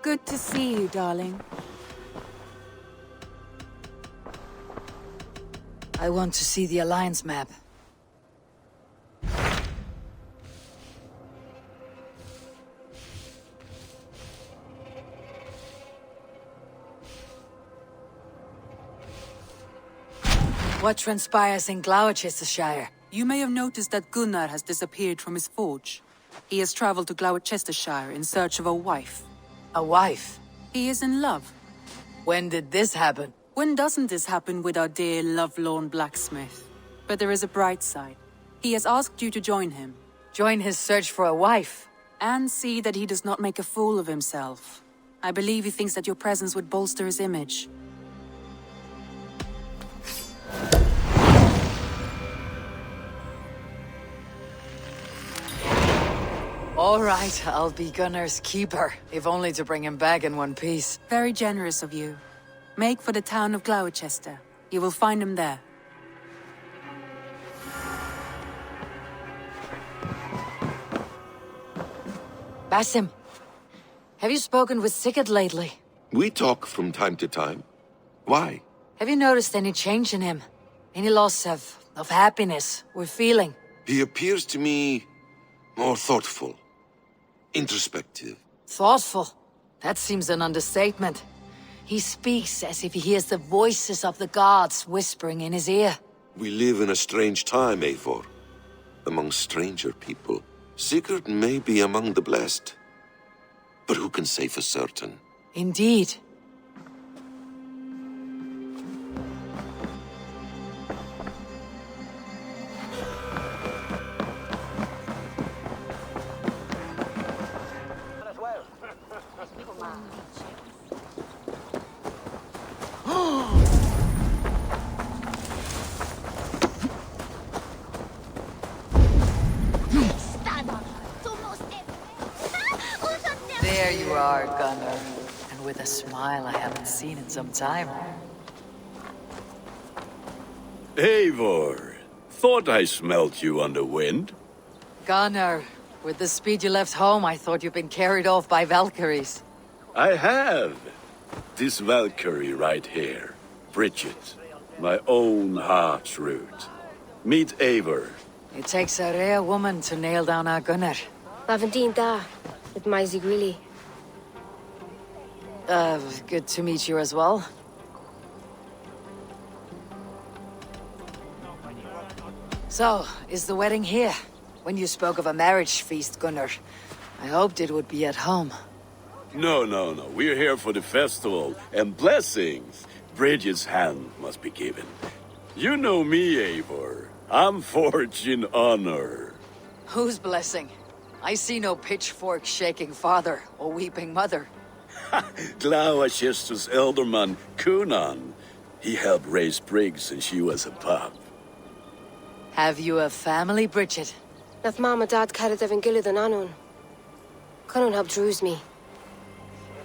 Good to see you, darling. I want to see the Alliance map. What transpires in Gloucestershire? You may have noticed that Gunnar has disappeared from his forge. He has traveled to Gloucestershire in search of a wife. A wife? He is in love. When did this happen? When doesn't this happen with our dear lovelorn blacksmith? But there is a bright side. He has asked you to join him. Join his search for a wife? And see that he does not make a fool of himself. I believe he thinks that your presence would bolster his image. All right, I'll be Gunnar's keeper, if only to bring him back in one piece. Very generous of you. Make for the town of Gloucester. You will find him there. Basim, have you spoken with Sigurd lately? We talk from time to time. Why? Have you noticed any change in him? Any loss of happiness or feeling? He appears to me more thoughtful, introspective. Thoughtful? That seems an understatement. He speaks as if he hears the voices of the gods whispering in his ear. We live in a strange time, Eivor. Among stranger people. Sigurd may be among the blessed. But who can say for certain? Indeed. There you are, Gunnar. And with a smile I haven't seen in some time. Eivor, thought I smelt you on the wind. Gunnar, with the speed you left home, I thought you'd been carried off by Valkyries. I have. This Valkyrie right here, Bridget, my own heart's root. Meet Eivor. It takes a rare woman to nail down our Gunnar. Lavendine da, with Maisie Greeley. Good to meet you as well. So, is the wedding here? When you spoke of a marriage feast, Gunnar, I hoped it would be at home. No. We're here for the festival and blessings. Bridget's hand must be given. You know me, Eivor. I'm forged in honor. Whose blessing? I see no pitchfork-shaking father or weeping mother. Gloucester's elderman, Cunan. He helped raise Briggs since she was a pup. Have you a family, Bridget? Nath Mom and Dad carried Evan Gillid and Anun. Connun helped druise me.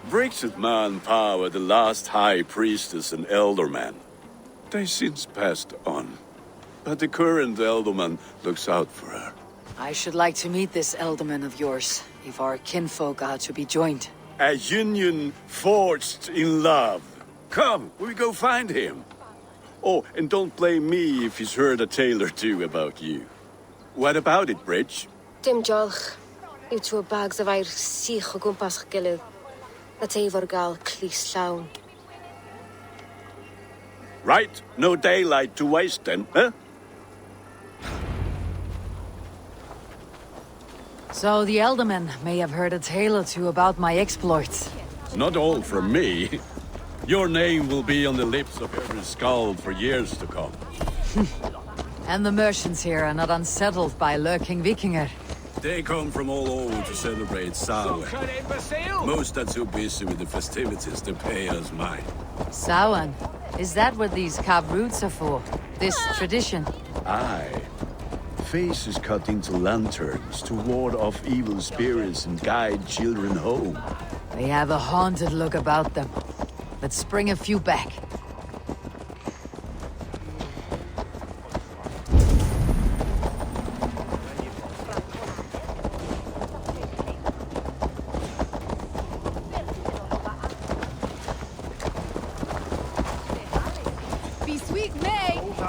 Briggs' man Pa were the last high priestess and elderman. They since passed on. But the current elderman looks out for her. I should like to meet this elderman of yours, if our kinfolk are to be joined. A union forged in love. Come, we go find him. Oh, and don't blame me if he's heard a tale or two about you. What about it, Bridge? Dim jolch. You two bags of air sich o gwmpas gilydd. That Eivor gal clis llawn. Right, no daylight to waste then, huh? So the elderman may have heard a tale or two about my exploits. Not all from me. Your name will be on the lips of every skald for years to come. And the merchants here are not unsettled by lurking Vikinger. They come from all over to celebrate Samhain. Most are too busy with the festivities to pay us mind. Samhain? Is that what these carved roots are for? This tradition? Aye. Faces cut into lanterns to ward off evil spirits and guide children home. They have a haunted look about them. Let's bring a few back.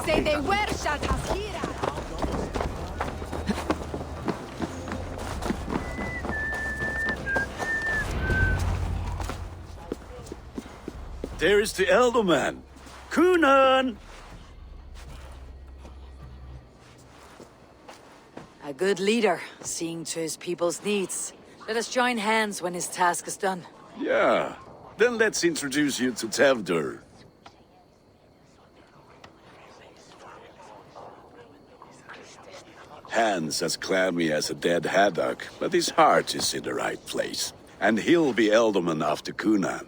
Say they were shot as here. There is the elder man. Kunan! A good leader, seeing to his people's needs. Let us join hands when his task is done. Yeah. Then let's introduce you to Tevdur. Hands as clammy as a dead haddock, but his heart is in the right place. And he'll be Elderman after Kunan.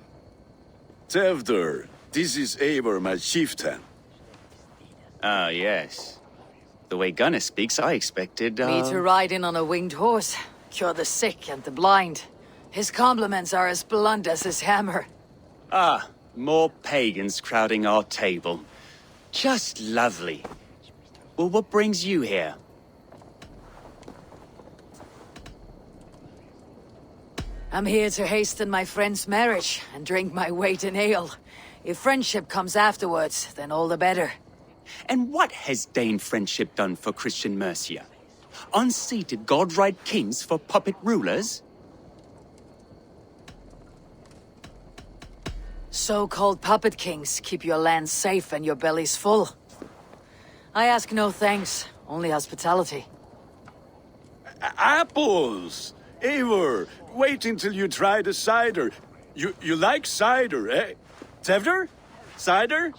Tevdur, this is Eivor, my chieftain. Ah, yes. The way Gunnar speaks, I expected, Me to ride in on a winged horse, cure the sick and the blind. His compliments are as blunt as his hammer. Ah, more pagans crowding our table. Just lovely. Well, what brings you here? I'm here to hasten my friend's marriage and drink my weight in ale. If friendship comes afterwards, then all the better. And what has Dane friendship done for Christian Mercia? Unseated godright kings for puppet rulers? So-called puppet kings keep your land safe and your bellies full. I ask no thanks, only hospitality. Apples! Eivor, wait until you try the cider. You like cider, eh? Tevdur? Cider?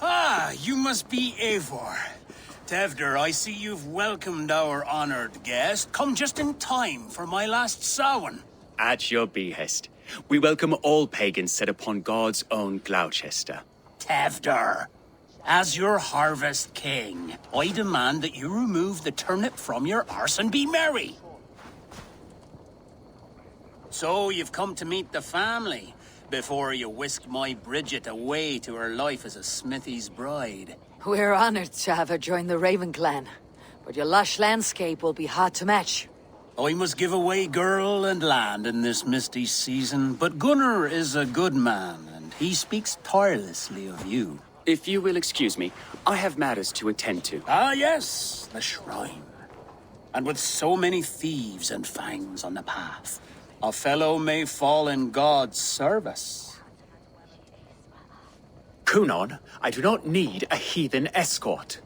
Ah, you must be Eivor. Tevdur, I see you've welcomed our honored guest. Come just in time for my last Samhain. At your behest. We welcome all pagans set upon God's own Gloucester. Tevdur, as your harvest king, I demand that you remove the turnip from your arse and be merry. So you've come to meet the family, before you whisk my Bridget away to her life as a smithy's bride. We're honored to have her join the Raven clan, but your lush landscape will be hard to match. I must give away girl and land in this misty season, but Gunnar is a good man, and he speaks tirelessly of you. If you will excuse me, I have matters to attend to. Ah, yes, the shrine. And with so many thieves and fangs on the path, a fellow may fall in God's service. Kunan, I do not need a heathen escort.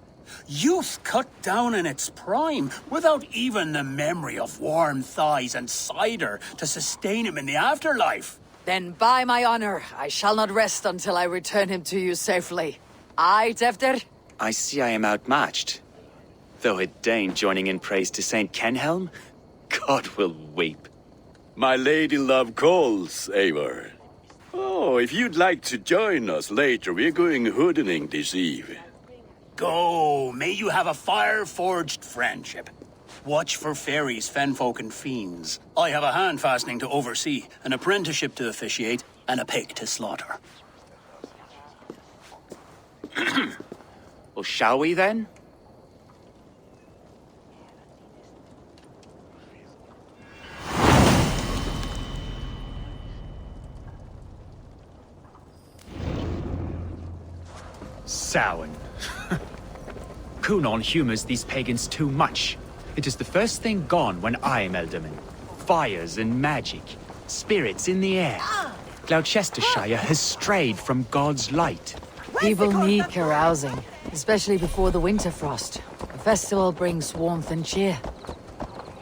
Youth cut down in its prime, without even the memory of warm thighs and cider to sustain him in the afterlife. Then by my honor, I shall not rest until I return him to you safely. Aye, Tevdur? I see I am outmatched. Though a Dane joining in praise to Saint Kenhelm, God will weep. My lady love calls, Eivor. Oh, if you'd like to join us later, we're going hoodening this eve. Go, may you have a fire-forged friendship. Watch for fairies, fenfolk, and fiends. I have a hand fastening to oversee, an apprenticeship to officiate, and a pig to slaughter. Well, shall we then? Samhain. Kunan humors these pagans too much. It is the first thing gone when I am Elderman. Fires and magic, spirits in the air. Gloucestershire has strayed from God's light. People need carousing, especially before the winter frost. A festival brings warmth and cheer.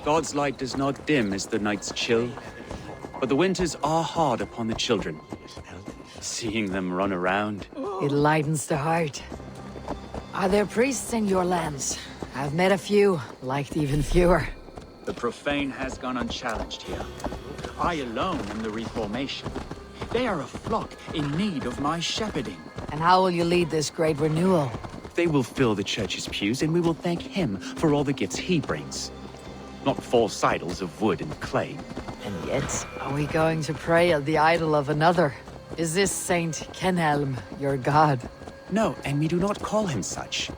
God's light does not dim as the nights chill, but the winters are hard upon the children. Seeing them run around. It lightens the heart. Are there priests in your lands? I've met a few, liked even fewer. The profane has gone unchallenged here. I alone am the reformation. They are a flock in need of my shepherding. And how will you lead this great renewal? They will fill the church's pews, and we will thank him for all the gifts he brings. Not false idols of wood and clay. And yet, are we going to pray at the idol of another? Is this Saint Kenhelm your god? No, and we do not call him such.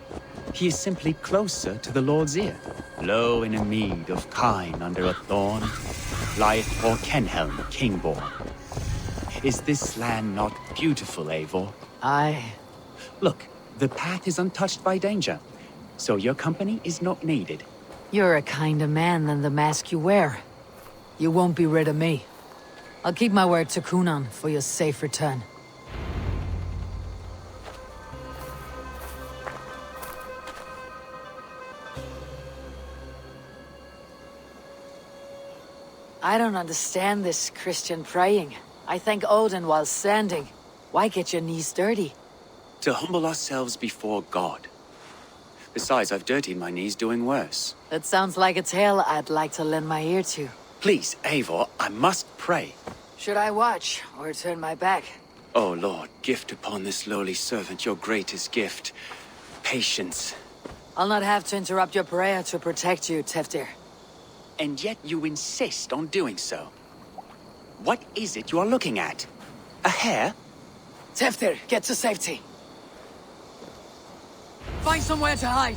He is simply closer to the Lord's ear. Low in a mead of kine under a thorn, lieth poor Kenhelm, king-born. Is this land not beautiful, Eivor? Aye, Look, the path is untouched by danger, so your company is not needed. You're a kinder man than the mask you wear. You won't be rid of me. I'll keep my word to Kunan for your safe return. I don't understand this Christian praying. I thank Odin while standing. Why get your knees dirty? To humble ourselves before God. Besides, I've dirtied my knees doing worse. That sounds like a tale I'd like to lend my ear to. Please, Eivor, I must pray. Should I watch, or turn my back? Oh Lord, gift upon this lowly servant your greatest gift. Patience. I'll not have to interrupt your prayer to protect you, Teftir. And yet you insist on doing so. What is it you are looking at? A hare? Teftir, get to safety. Find somewhere to hide.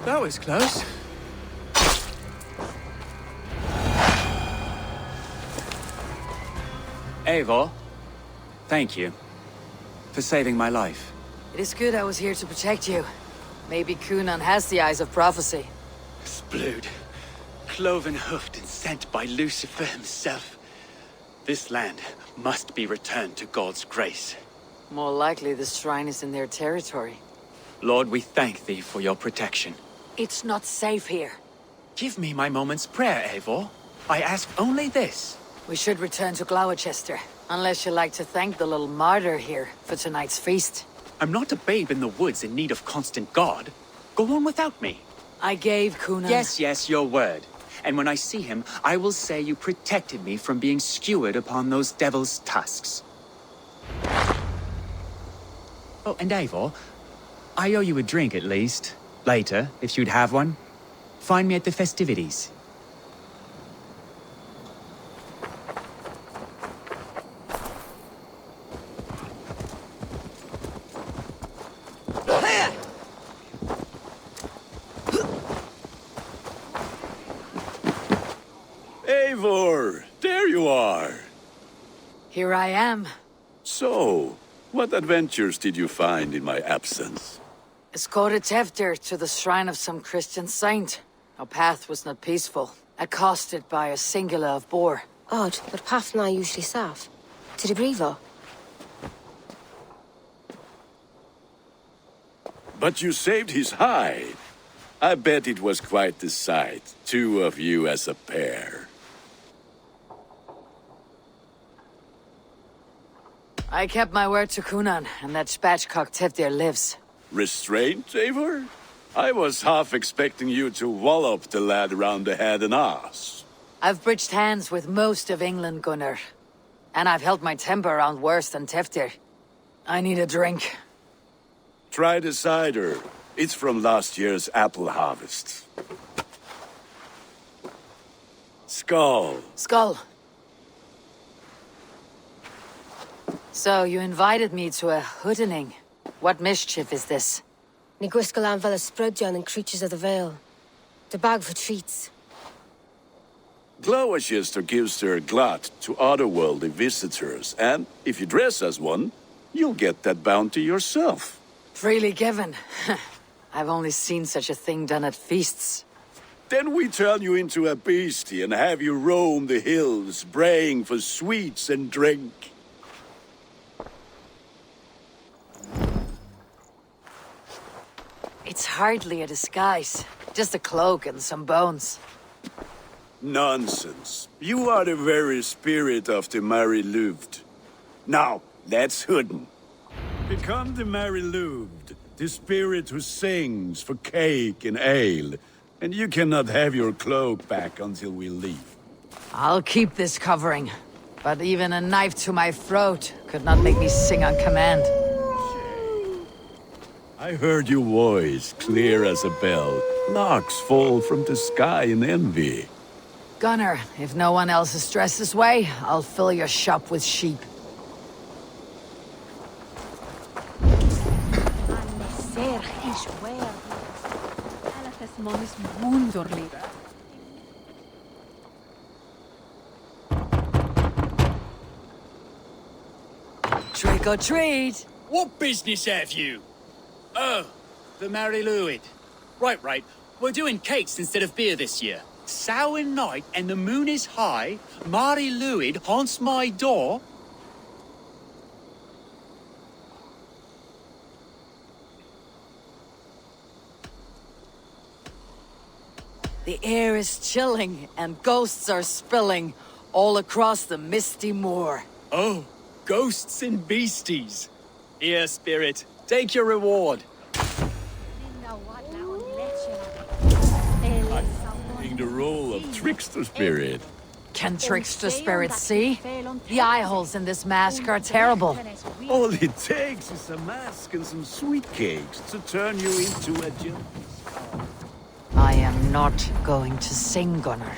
That was close. Eivor, thank you for saving my life. It is good I was here to protect you. Maybe Kunan has the eyes of prophecy. Splood, cloven-hoofed and sent by Lucifer himself. This land must be returned to God's grace. More likely the shrine is in their territory. Lord, we thank thee for your protection. It's not safe here. Give me my moment's prayer, Eivor. I ask only this. We should return to Gloucester, unless you like to thank the little martyr here for tonight's feast. I'm not a babe in the woods in need of constant guard. Go on without me. I gave Kunan... Yes, your word. And when I see him, I will say you protected me from being skewered upon those devil's tusks. Oh, and Eivor, I owe you a drink at least. Later, if you'd have one. Find me at the festivities. Eivor, there you are. Here I am. So, what adventures did you find in my absence? Escorted Teftir to the shrine of some Christian saint. Our path was not peaceful, accosted by a singular of boar. Odd, but path na usually safe. To the Brevo. But you saved his hide. I bet it was quite the sight, two of you as a pair. I kept my word to Kunan, and that spatchcock Teftir lives. Restraint, Eivor? I was half expecting you to wallop the lad around the head and ass. I've bridged hands with most of England, Gunnar. And I've held my temper around worse than Teftir. I need a drink. Try the cider. It's from last year's apple harvest. Skull. Skull. So, you invited me to a hoodening. What mischief is this? Ní gwisgail an bhealach sprudjan and creatures of the Vale. The bag for treats. Gloucester gives their glut to otherworldly visitors, and if you dress as one, you'll get that bounty yourself. Freely given. I've only seen such a thing done at feasts. Then we turn you into a beastie and have you roam the hills, braying for sweets and drink. It's hardly a disguise. Just a cloak and some bones. Nonsense. You are the very spirit of the Mary Louved. Now, let's hoodin. Become the Mary Louved, the spirit who sings for cake and ale, and you cannot have your cloak back until we leave. I'll keep this covering. But even a knife to my throat could not make me sing on command. I heard your voice, clear as a bell. Larks fall from the sky in envy. Gunnar, if no one else is dressed this way, I'll fill your shop with sheep. Trick or treat! What business have you? Oh, the Mary Louid. Right. We're doing cakes instead of beer this year. Samhain night and the moon is high. Mary Louid haunts my door. The air is chilling and ghosts are spilling all across the misty moor. Oh, ghosts and beasties. Here, spirit, take your reward. Playing the role of trickster spirit. Can trickster spirits see? The eye holes in this mask are terrible. All it takes is a mask and some sweet cakes to turn you into a gentleman. I am not going to sing, Gunnar.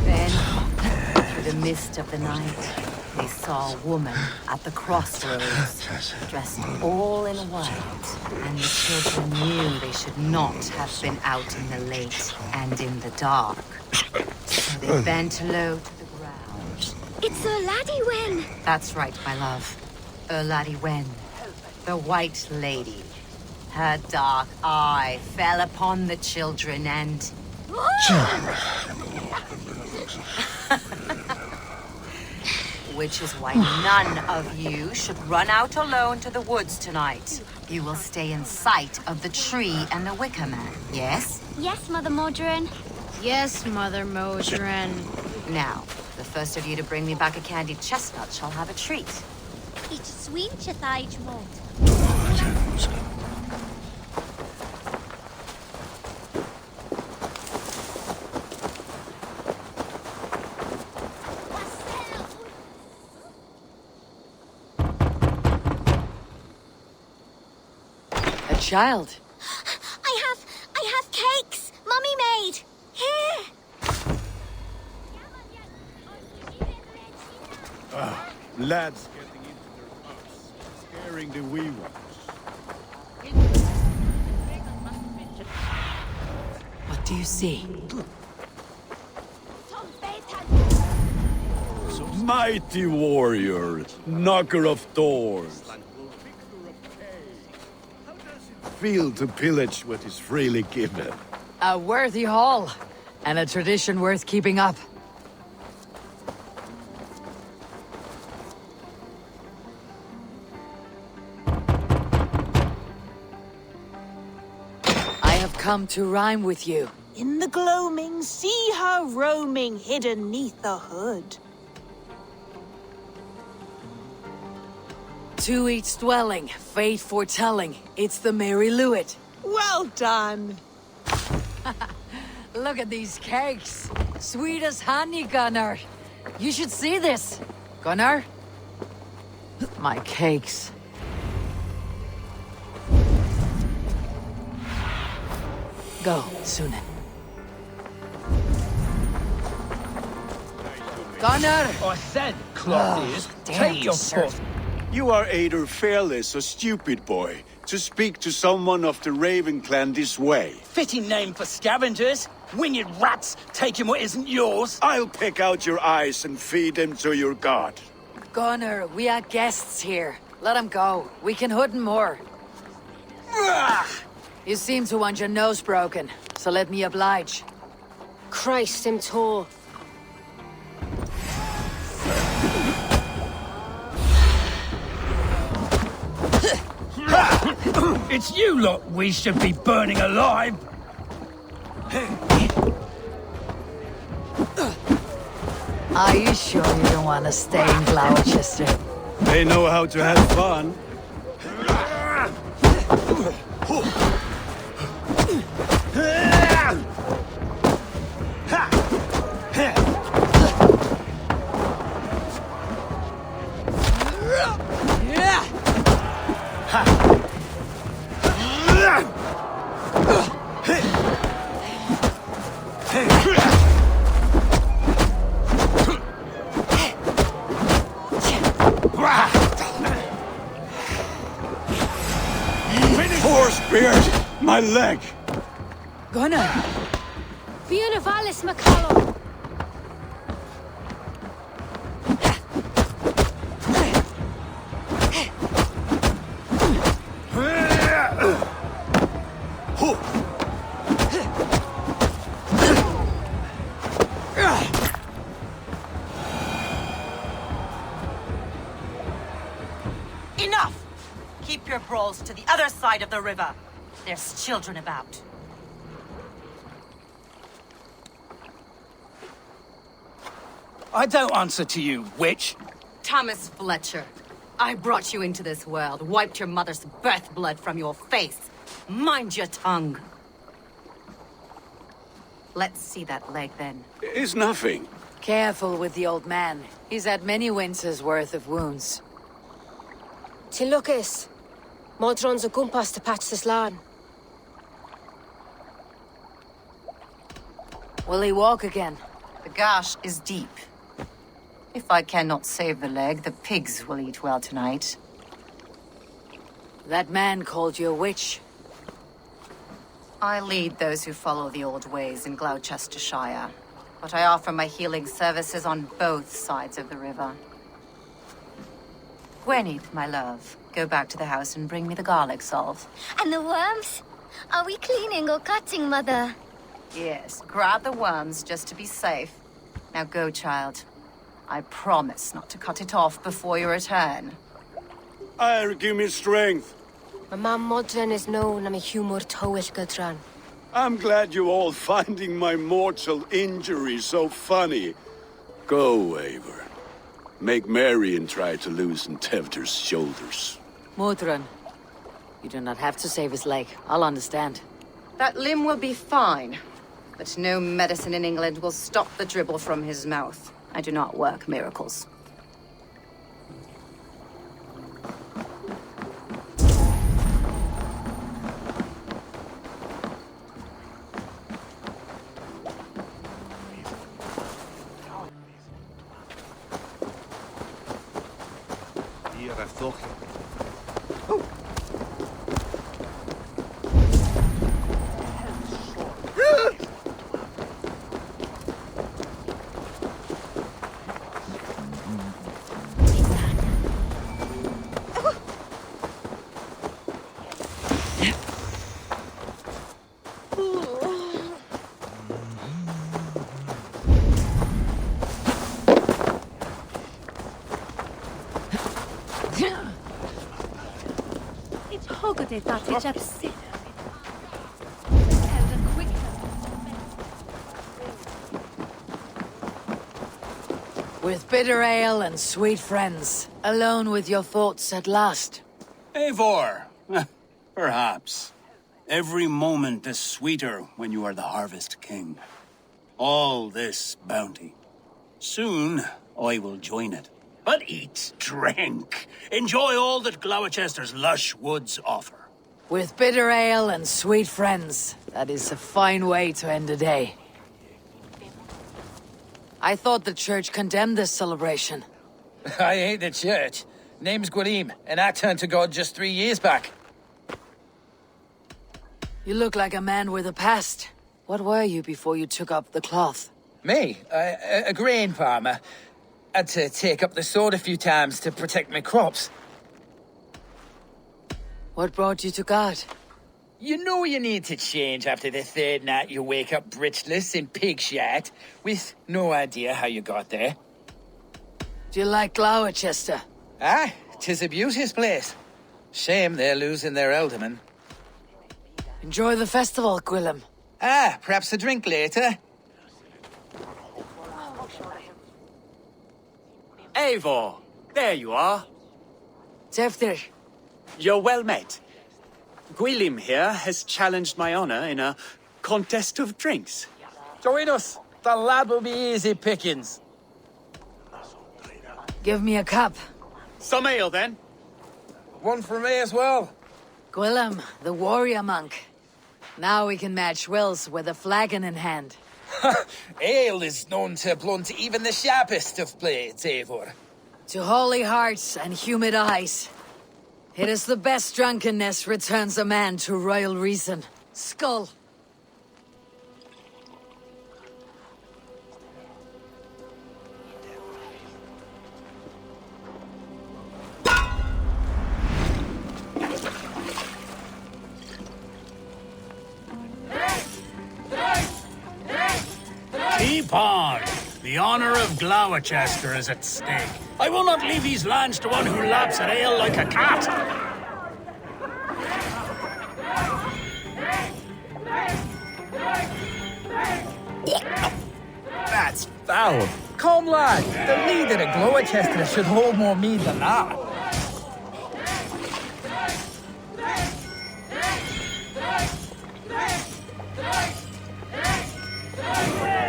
Then, through the mist of the night, they saw a woman at the crossroads, dressed all in white, and the children knew they should not have been out in the late and in the dark. So they bent low to the ground. It's a laddie Wen! That's right, my love. Laddie Wen, the White Lady. Her dark eye fell upon the children and... Which is why none of you should run out alone to the woods tonight. You will stay in sight of the tree and the wicker man, yes? Yes, Mother Modron. Yes, Mother Modron. Now, the first of you to bring me back a candied chestnut shall have a treat. It's sweet chithage mod. A child. I have cakes Mummy made. Here. Lads getting into their huts, scaring the wee ones. What do you see? Mighty warrior, knocker of doors. How does it feel to pillage what is freely given? A worthy haul, and a tradition worth keeping up. I have come to rhyme with you. In the gloaming, see her roaming hidden neath the hood. To each dwelling, fate foretelling, it's the Mary Louid. Well done. Look at these cakes. Sweet as honey, Gunnar. You should see this. Gunnar? My cakes. Go, Sunan. Gunnar! I said, cloth ears, take your foot. You are either fearless or stupid, boy, to speak to someone of the Raven clan this way. Fitting name for scavengers. Winged rats taking what isn't yours. I'll pick out your eyes and feed them to your god. Gunnar, we are guests here. Let him go. We can hood him more. You seem to want your nose broken, so let me oblige. Christ, him tall. It's you lot we should be burning alive. Are you sure you don't want to stay in Gloucester? They know how to have fun. Beard! My leg! Gunnar! Fiona Valis McCallum! Enough! Keep your brawls to the other side of the river. There's children about. I don't answer to you, witch. Thomas Fletcher, I brought you into this world, wiped your mother's birth blood from your face. Mind your tongue. Let's see that leg, then. It's nothing. Careful with the old man. He's had many winters' worth of wounds. Tilukis. Modron's a gumpas to patch this lawn. Will he walk again? The gash is deep. If I cannot save the leg, the pigs will eat well tonight. That man called you a witch. I lead those who follow the old ways in Gloucestershire, but I offer my healing services on both sides of the river. Gweneth, my love, go back to the house and bring me the garlic salve. And the worms? Are we cleaning or cutting, Mother? Yes, grab the worms just to be safe. Now go, child. I promise not to cut it off before your return. Give me strength. My mum Modron is known am a humor towish Gultran. I'm glad you all finding my mortal injury so funny. Go, Eivor. Make merry and try to loosen Tevder's shoulders. Modron, you do not have to save his leg. I'll understand. That limb will be fine, but no medicine in England will stop the dribble from his mouth. I do not work miracles. With bitter ale and sweet friends, alone with your thoughts at last. Eivor, perhaps. Every moment is sweeter when you are the Harvest King. All this bounty. Soon, I will join it. But eat, drink, enjoy all that Gloucester's lush woods offer. With bitter ale and sweet friends, that is a fine way to end a day. I thought the church condemned this celebration. I ain't the church. Name's Gwalim, and I turned to God just 3 years back. You look like a man with a past. What were you before you took up the cloth? Me? A grain farmer. Had to take up the sword a few times to protect my crops. What brought you to God? You know you need to change after the third night you wake up britchless in pig shat, with no idea how you got there. Do you like Gloucester? Ah, 'tis a beauteous place. Shame they're losing their alderman. Enjoy the festival, Gwillem. Ah, perhaps a drink later. Eivor, there you are. Tevder. You're well met. Gwilym here has challenged my honor in a contest of drinks. Join us. The lad will be easy pickings. Give me a cup. Some ale, then. One for me as well. Gwillem, the warrior monk. Now we can match wills with a flagon in hand. Ale is known to blunt even the sharpest of blades, Eivor. To holy hearts and humid eyes. It is the best drunkenness returns a man to royal reason. Skull. Keep on! The honor of Gloucester is at stake. I will not leave these lands to one who laps at ale like a cat. That's foul. Come, lad. The leader of Gloucester should hold more mead than that.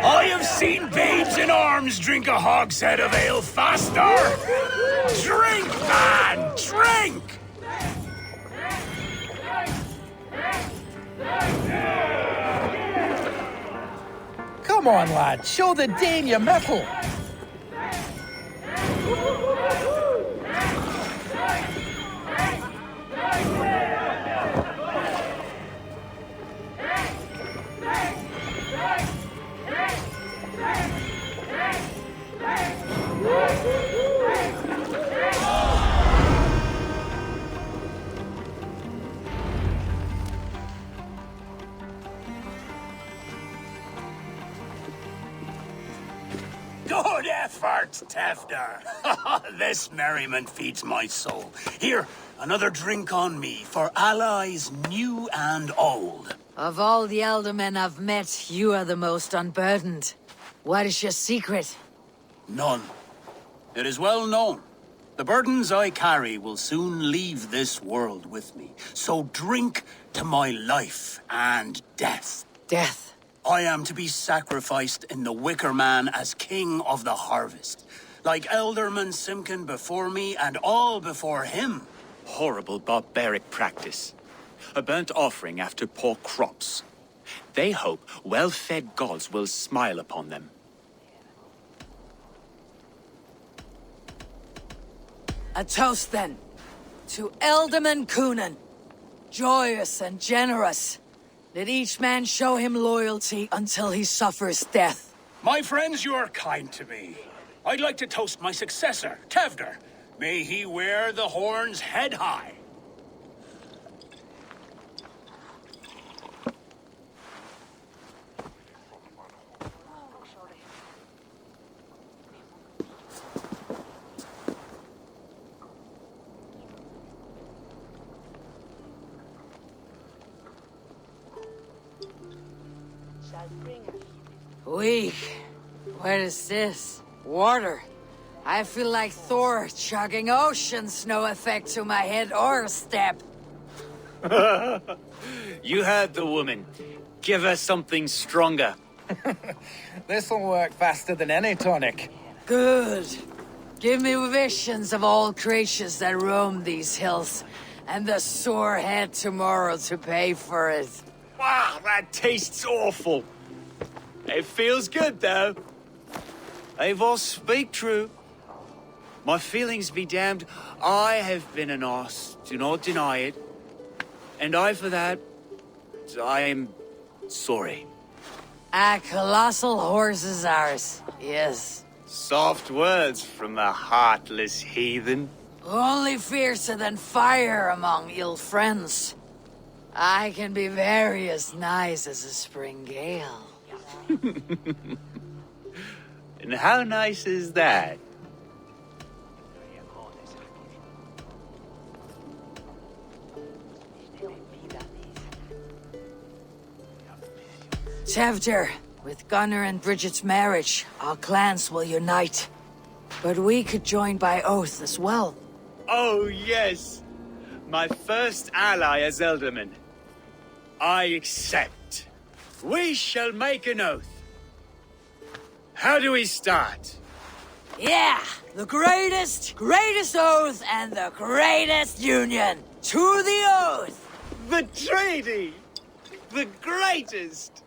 I have seen babes in arms drink a hogshead of ale faster! Drink, man! Drink! Come on, lad. Show the Dane your mettle. Good effort, Tefder. This merriment feeds my soul. Here, another drink on me for allies new and old. Of all the Eldermen I've met, you are the most unburdened. What is your secret? None. It is well known. The burdens I carry will soon leave this world with me. So drink to my life and death. Death? I am to be sacrificed in the Wicker Man as king of the harvest. Like Elderman Simkin before me and all before him. Horrible barbaric practice. A burnt offering after poor crops. They hope well-fed gods will smile upon them. A toast, then. To Elderman Coonan. Joyous and generous. Let each man show him loyalty until he suffers death. My friends, you are kind to me. I'd like to toast my successor, Tefder. May he wear the horns head high. Weak. What is this? Water. I feel like Thor chugging oceans. No effect to my head or step. You heard the woman. Give her something stronger. This'll work faster than any tonic. Good. Give me visions of all creatures that roam these hills, and the sore head tomorrow to pay for it. Wow, that tastes awful. It feels good, though. Eivor, speak true. My feelings be damned. I have been an arse. Do not deny it. And I, for that, I am sorry. A colossal horse is ours, yes. Soft words from the heartless heathen. Only fiercer than fire among ill friends. I can be very as nice as a spring gale. And how nice is that? Tefder, with Gunnar and Bridget's marriage, our clans will unite. But we could join by oath as well. Oh, yes. My first ally as Elderman. I accept. We shall make an oath. How do we start? Yeah! The greatest oath and the greatest union! To the oath! The treaty! The greatest!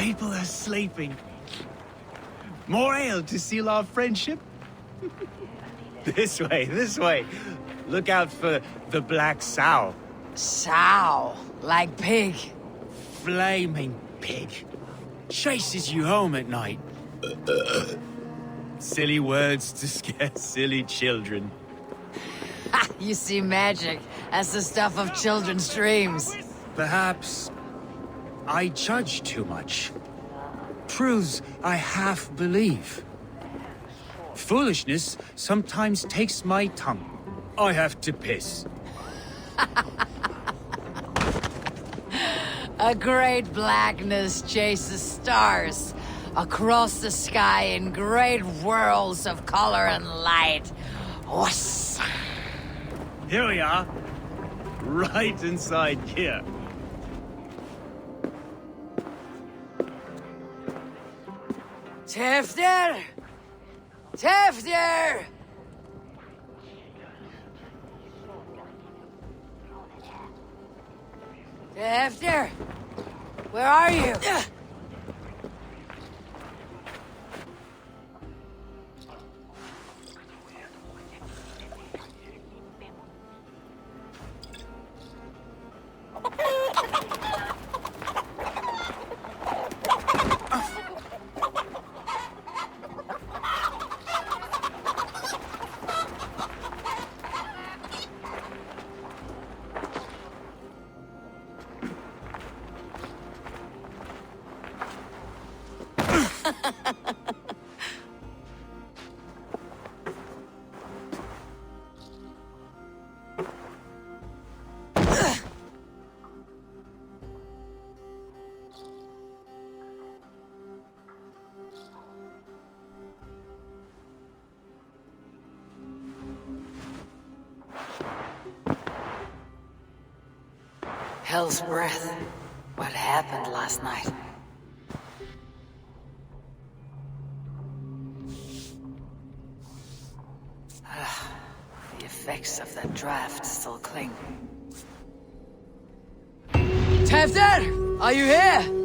People are sleeping. More ale to seal our friendship? This way, this way. Look out for the black sow. Sow? Like pig? Flaming pig. Chases you home at night. Silly words to scare silly children. You see magic. That's the stuff of children's dreams. Perhaps I judge too much. Truths I half believe. Foolishness sometimes takes my tongue. I have to piss. A great blackness chases stars across the sky in great whirls of color and light. Whoosh. Here we are. Right inside here. Tefter! Tefter! Tefter! Where are you? Hell's breath. What happened last night? The effects of that draft still cling. Tefter! Are you here?